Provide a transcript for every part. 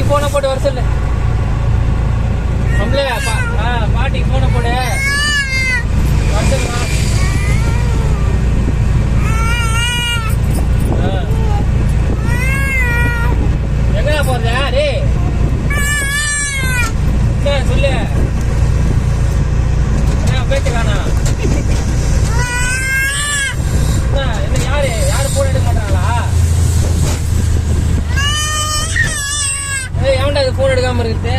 பாட்டிக்கு போன போட்டு வர சொல்லு. பாட்டிக்கு போன போடு வர சொல்லுமா. எங்கடா போறத டே சொல்லு. பேச்சுக்கானா என்ன யாரு போன் எடுக்க மாட்டாங்களா? எவன்டா இது போன் எடுக்காம இருக்குது?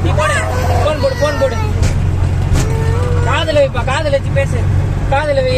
நீ போடு, போன் போடு. காதுல வைப்பா, காதுல வச்சு பேசு. காதுல வை.